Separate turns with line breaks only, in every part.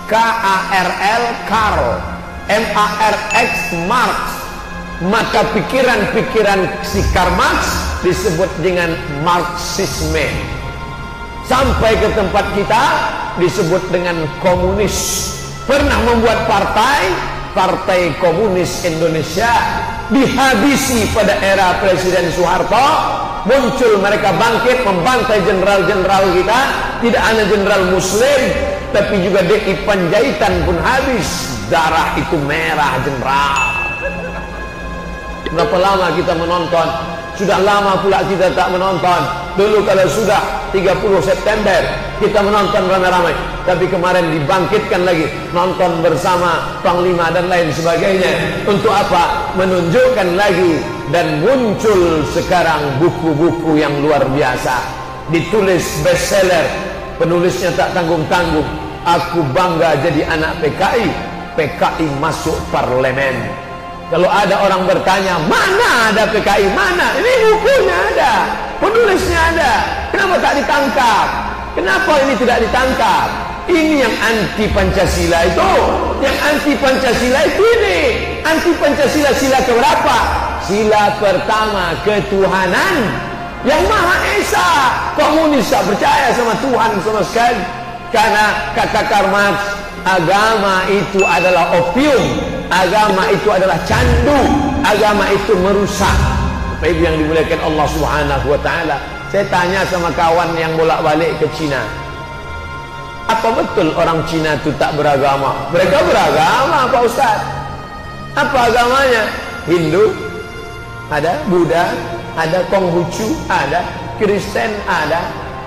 K-A-R-L, Karl, M-A-R-X, Marx. Maka pikiran-pikiran si Karl Marx disebut dengan Marxisme. Sampai ke tempat kita disebut dengan komunis. Pernah membuat Partai Komunis Indonesia, dihabisi pada era Presiden Soeharto. Muncul mereka bangkit membantai jenderal-jenderal kita. Tidak hanya jenderal muslim, tapi juga DI Panjaitan pun habis. Darah itu merah jenderal. Berapa lama kita menonton? Sudah lama pula kita tak menonton. Dulu kalau sudah 30 September kita menonton ramai-ramai, tapi kemarin dibangkitkan lagi, nonton bersama Panglima dan lain sebagainya. Untuk apa? Menunjukkan lagi. Dan muncul sekarang buku-buku yang luar biasa, ditulis bestseller, penulisnya tak tanggung-tanggung. Aku bangga jadi anak PKI. PKI masuk parlemen. Kalau ada orang bertanya, mana ada PKI? Mana? Ini bukunya ada, penulisnya ada. Kenapa tak ditangkap? Kenapa ini tidak ditangkap? Ini yang anti Pancasila itu. Yang anti Pancasila itu ini. Anti Pancasila sila keberapa? Sila pertama, ketuhanan yang Maha Esa. Komunis tak percaya sama Tuhan sama sekali. Karena kata Karl Marx, agama itu adalah opium, agama itu adalah candu, agama itu merusak. Bapak Ibu yang dimuliakan Allah Subhanahu wa taala, saya tanya sama kawan yang bolak-balik ke Cina, apa betul orang Cina itu tak beragama? Mereka beragama, Pak Ustaz. Apa agamanya? Hindu ada, Buddha ada, Konghucu ada, Kristen ada.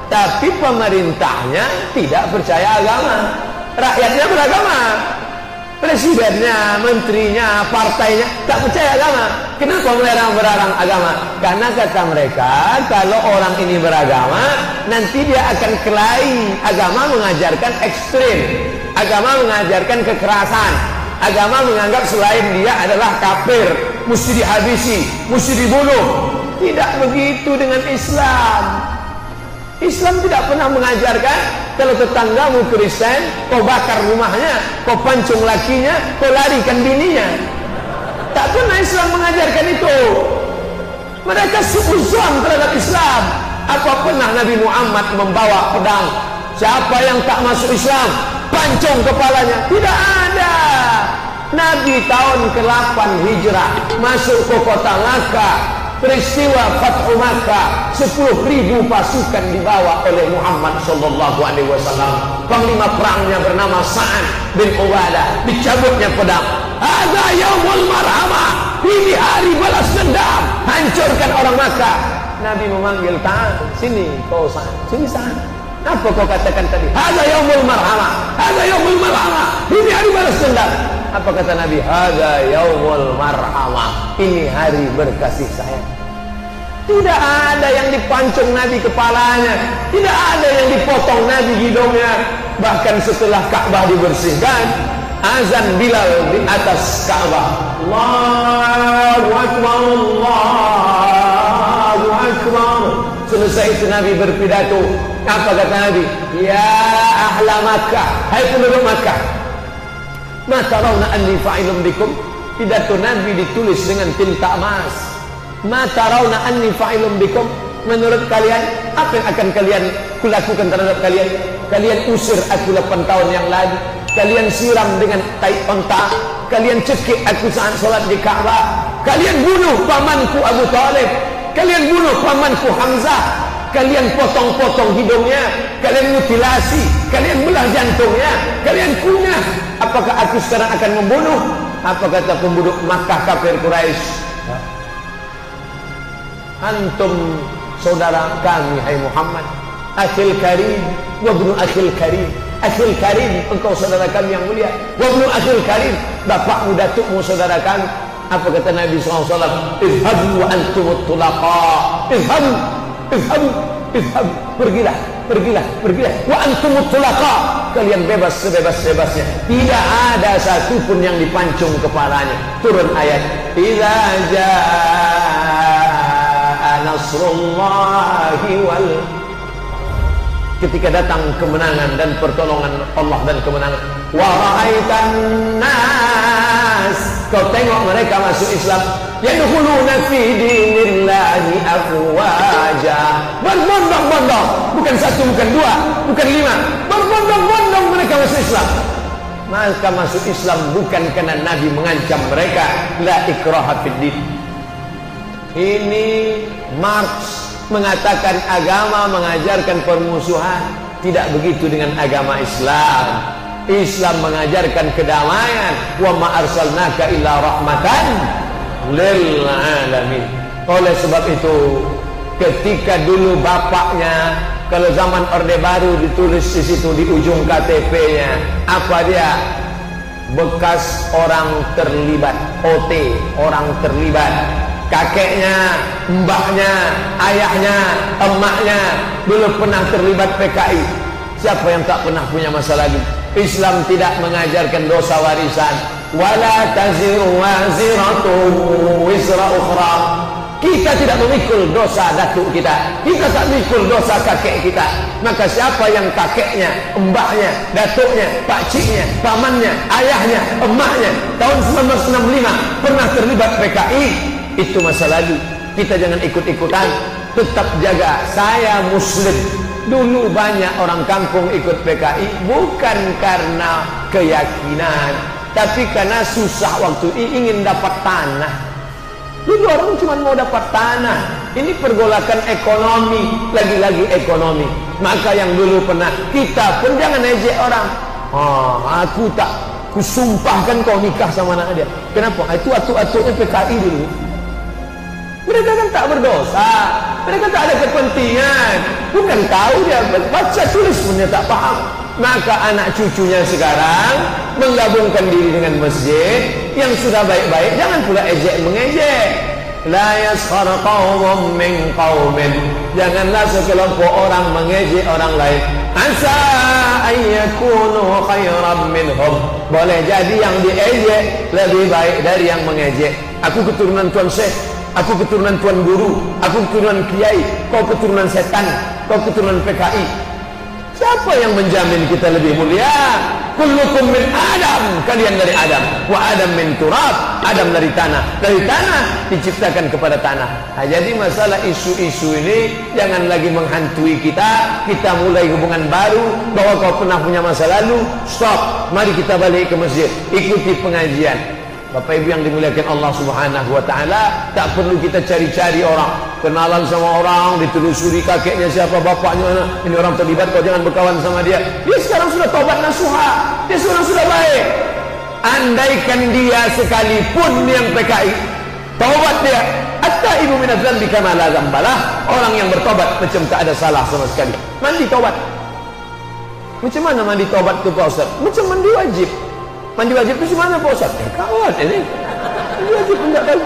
Tapi pemerintahnya tidak percaya agama. Rakyatnya beragama. Presidennya, menterinya, partainya tak percaya agama. Kenapa mereka berlarang agama? Karena kata mereka, kalau orang ini beragama, nanti dia akan kelahi. Agama mengajarkan ekstrim, agama mengajarkan kekerasan, agama menganggap selain dia adalah kafir, mesti dihabisi, mesti dibunuh. Tidak begitu dengan Islam. Islam tidak pernah mengajarkan kalau tetanggamu Kristen, kau bakar rumahnya, kau pancung lakinya, kau larikan bininya. Tak pernah Islam mengajarkan itu. Mereka suuzon terhadap Islam. Apa pernah Nabi Muhammad membawa pedang? Siapa yang tak masuk Islam, pancung kepalanya? Tidak ada. Nabi tahun ke-8 Hijrah masuk ke kota Makkah. Peristiwa Fathu Makkah, 10.000 pasukan dibawa oleh Muhammad sallallahu alaihi wasallam. Panglima perangnya bernama Sa'ad bin Ubadah. Dicabutnya pedang. Hadza yaumul marhamah. Ini hari balas dendam. Hancurkan orang Makkah. Nabi memanggil Ta'al, sini kau Sa'ad. Sini Sa'ad. Apa kau katakan tadi? Hadza yaumul marhamah. Hadza yaumul marhamah. Ini hari balas dendam. Apa kata Nabi? Hadza yaumul marhamah. Ini hari berkasih sayang. Tidak ada yang dipancung Nabi kepalanya, tidak ada yang dipotong Nabi hidungnya. Bahkan setelah Ka'bah dibersihkan, azan Bilal di atas Ka'bah. Allahu Akbar, Allahu Akbar. Selesai itu Nabi berpidato. Apa kata Nabi? Ya ahla Makkah, hai penduduk Makkah, ma tarawna anni fa'ilun bikum. Pidato Nabi ditulis dengan tinta emas. Ma tarawna anni fa'ilun bikum. Menurut kalian, apa yang akan kalian kulakukan terhadap kalian? Kalian usir aku 8 tahun yang lalu. Kalian siram dengan tai onta. Kalian cekik aku saat sholat di Ka'bah. Kalian bunuh pamanku Abu Talib. Kalian bunuh pamanku Hamzah. Kalian potong-potong hidungnya. Kalian mutilasi. Kalian belah jantungnya. Kalian kunyah. Apakah aku sekarang akan membunuh? Apa kata penduduk Makkah kafir Quraisy? Antum saudara kami, hai Muhammad, akhil karim wa ibnu akhil karim. Akhil karim, engkau saudara kami yang mulia. Wa ibnu akhil karim, bapakmu datukmu saudara kami. Apa kata Nabi SAW? Idhabu wa antumut tulaqa. Idhabu, idhabu, idhabu. Pergilah, pergilah, pergilah. Wa antumut tulaqa. Kalian bebas sebebas-bebasnya. Tidak ada satupun yang dipancung kepalanya. Turun ayat. Idza jaa nasrullahi wal ketika datang kemenangan dan pertolongan Allah dan kemenangan. Wa ra'aitan nas, kau tengok mereka masuk Islam, yadkhuluna fi dinillahi afwaja, berbondong-bondong, bukan satu, bukan dua, bukan lima, berbondong-bondong mereka masuk Islam. Maka masuk Islam bukan karena Nabi mengancam mereka, la ikraha fid din. Ini Marx mengatakan agama mengajarkan permusuhan. Tidak begitu dengan agama Islam. Islam mengajarkan kedamaian. Wa ma arsalnaka illa rahmatan lil alamin. Oleh sebab itu, ketika dulu bapaknya, kalau zaman Orde Baru ditulis di situ di ujung KTP-nya, apa dia? Bekas orang terlibat, OT, orang terlibat. Kakeknya, mbaknya, ayahnya, emaknya dulu pernah terlibat PKI. Siapa yang tak pernah punya masa lalu? Islam tidak mengajarkan dosa warisan. Wala taziru waziratun wisra ukhra. Kita tidak memikul dosa datuk kita, kita tak memikul dosa kakek kita. Maka siapa yang kakeknya, mbaknya, datuknya, pakciknya, pamannya, ayahnya, emaknya tahun 1965 pernah terlibat PKI, itu masa lalu. Kita jangan ikut-ikutan, tetap jaga. Saya Muslim. Dulu banyak orang kampung ikut PKI bukan karena keyakinan, tapi karena susah waktu ingin dapat tanah. Dulu orang cuma mau dapat tanah. Ini pergolakan ekonomi, lagi-lagi ekonomi. Maka yang dulu pernah, kita pun jangan ejek orang. Aku tak kusumpahkan kau nikah sama anak dia. Kenapa? Itu atuk-atuknya PKI dulu. Mereka kan tak berdosa, mereka tak ada kepentingan, bukan tahu dia baca tulis pun dia tak paham. Maka anak cucunya sekarang menggabungkan diri dengan masjid yang sudah baik-baik, jangan pula ejek mengejek. La yaskhar qaumun min qaumin, janganlah sekelompok orang mengejek orang lain. Asa ayyakunu khairan minhum, boleh jadi yang diejek lebih baik dari yang mengejek. Aku keturunan Tuan Syekh, aku keturunan Tuan Guru, aku keturunan Kiai, kau keturunan setan, kau keturunan PKI. Siapa yang menjamin kita lebih mulia? Kullukum min Adam, kalian dari Adam. Wa Adam min turab, Adam dari tanah. Dari tanah diciptakan kepada tanah. Nah, jadi masalah isu-isu ini jangan lagi menghantui kita. Kita mulai hubungan baru bahwa kau pernah punya masa lalu. Stop, mari kita balik ke masjid, ikuti pengajian. Bapak Ibu yang dimuliakan Allah Subhanahu wa taala, tak perlu kita cari-cari orang, kenalan sama orang, ditelusuri kakeknya siapa, bapaknya mana. Ini orang terlibat, kau jangan berkawan sama dia. Dia sekarang sudah taubat nasuha, dia sekarang sudah baik. Andaikan dia sekalipun yang PKI, taubat dia, at-taibu minadz dzambi kama la dzambalah. Orang yang bertobat macam tak ada salah sama sekali. Mandi taubat. Macam mana mandi taubat tu Pak Ustaz? Macam mandi wajib. Mandi wajib itu mana Pak Ustaz? Kawan ini mandi wajib enggak tahu.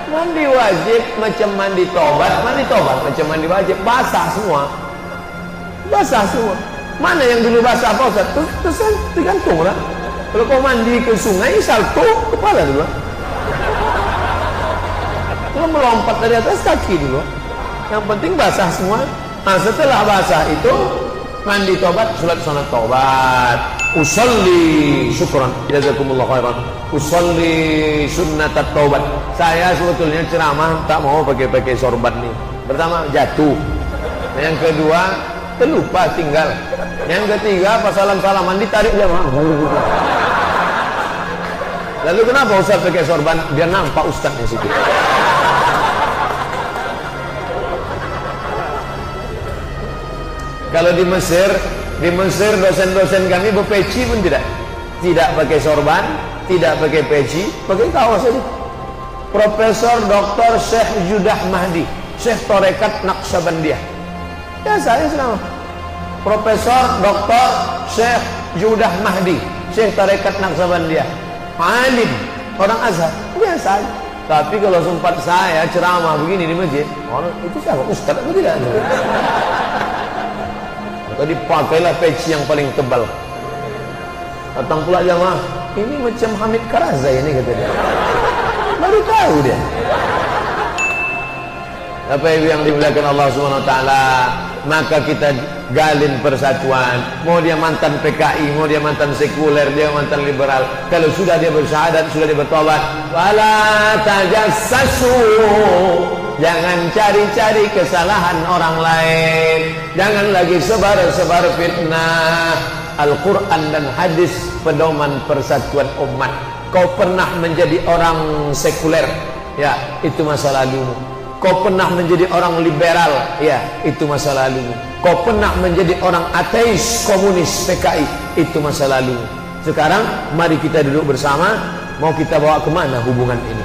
Mandi wajib macam mandi tobat macam mandi wajib, basah semua. Basah semua. Mana yang dulu basah Pak Ustaz? Tergantung lah. Kalau kau mandi ke sungai, salto kepala dulu. Kalau melompat dari atas kaki dulu. Yang penting basah semua. Nah, setelah basah itu mandi tobat, salat tobat. Usolli, syukran, jazakumullah khairan. Usolli sunnatat taubat. Saya sebetulnya ceramah tak mau pakai sorban nih. Pertama jatuh, yang kedua terlupa tinggal, yang ketiga pas salam-salaman ditarik jamaah. Lalu kenapa Ustaz pakai sorban? Biar nampak Ustaznya situ. Kalau di Mesir dosen-dosen kami berpeci pun tidak pakai sorban, tidak pakai peci, pakai kaos saja. Profesor Dr. Syekh Judah Mahdi, Syekh Tarekat Naqsabandiyah. Ya saya selama Profesor Dr. Syekh Judah Mahdi, Syekh Tarekat Naqsabandiyah, alim, orang Azhar, biasa. Tapi kalau sempat saya ceramah begini di masjid, orang itu siapa? Ustaz atau tidak? Tadi pakailah peci yang paling tebal. Datang pula jamaah, ini macam Hamid Karzai ini kata dia. Baru tahu dia. Apa yang dimuliakan Allah Subhanahu wa taala, maka kita galin persatuan. Mau dia mantan PKI, mau dia mantan sekuler, dia mantan liberal, kalau sudah dia bersyahadat, sudah dia bertobat, wala tajassasu, jangan cari-cari kesalahan orang lain, jangan lagi sebar-sebar fitnah. Al-Quran dan hadis pedoman persatuan umat. Kau pernah menjadi orang sekuler, ya itu masa lalumu. Kau pernah menjadi orang liberal, ya itu masa lalumu. Kau pernah menjadi orang ateis, komunis, PKI, itu masa lalumu. Sekarang mari kita duduk bersama. Mau kita bawa kemana hubungan ini?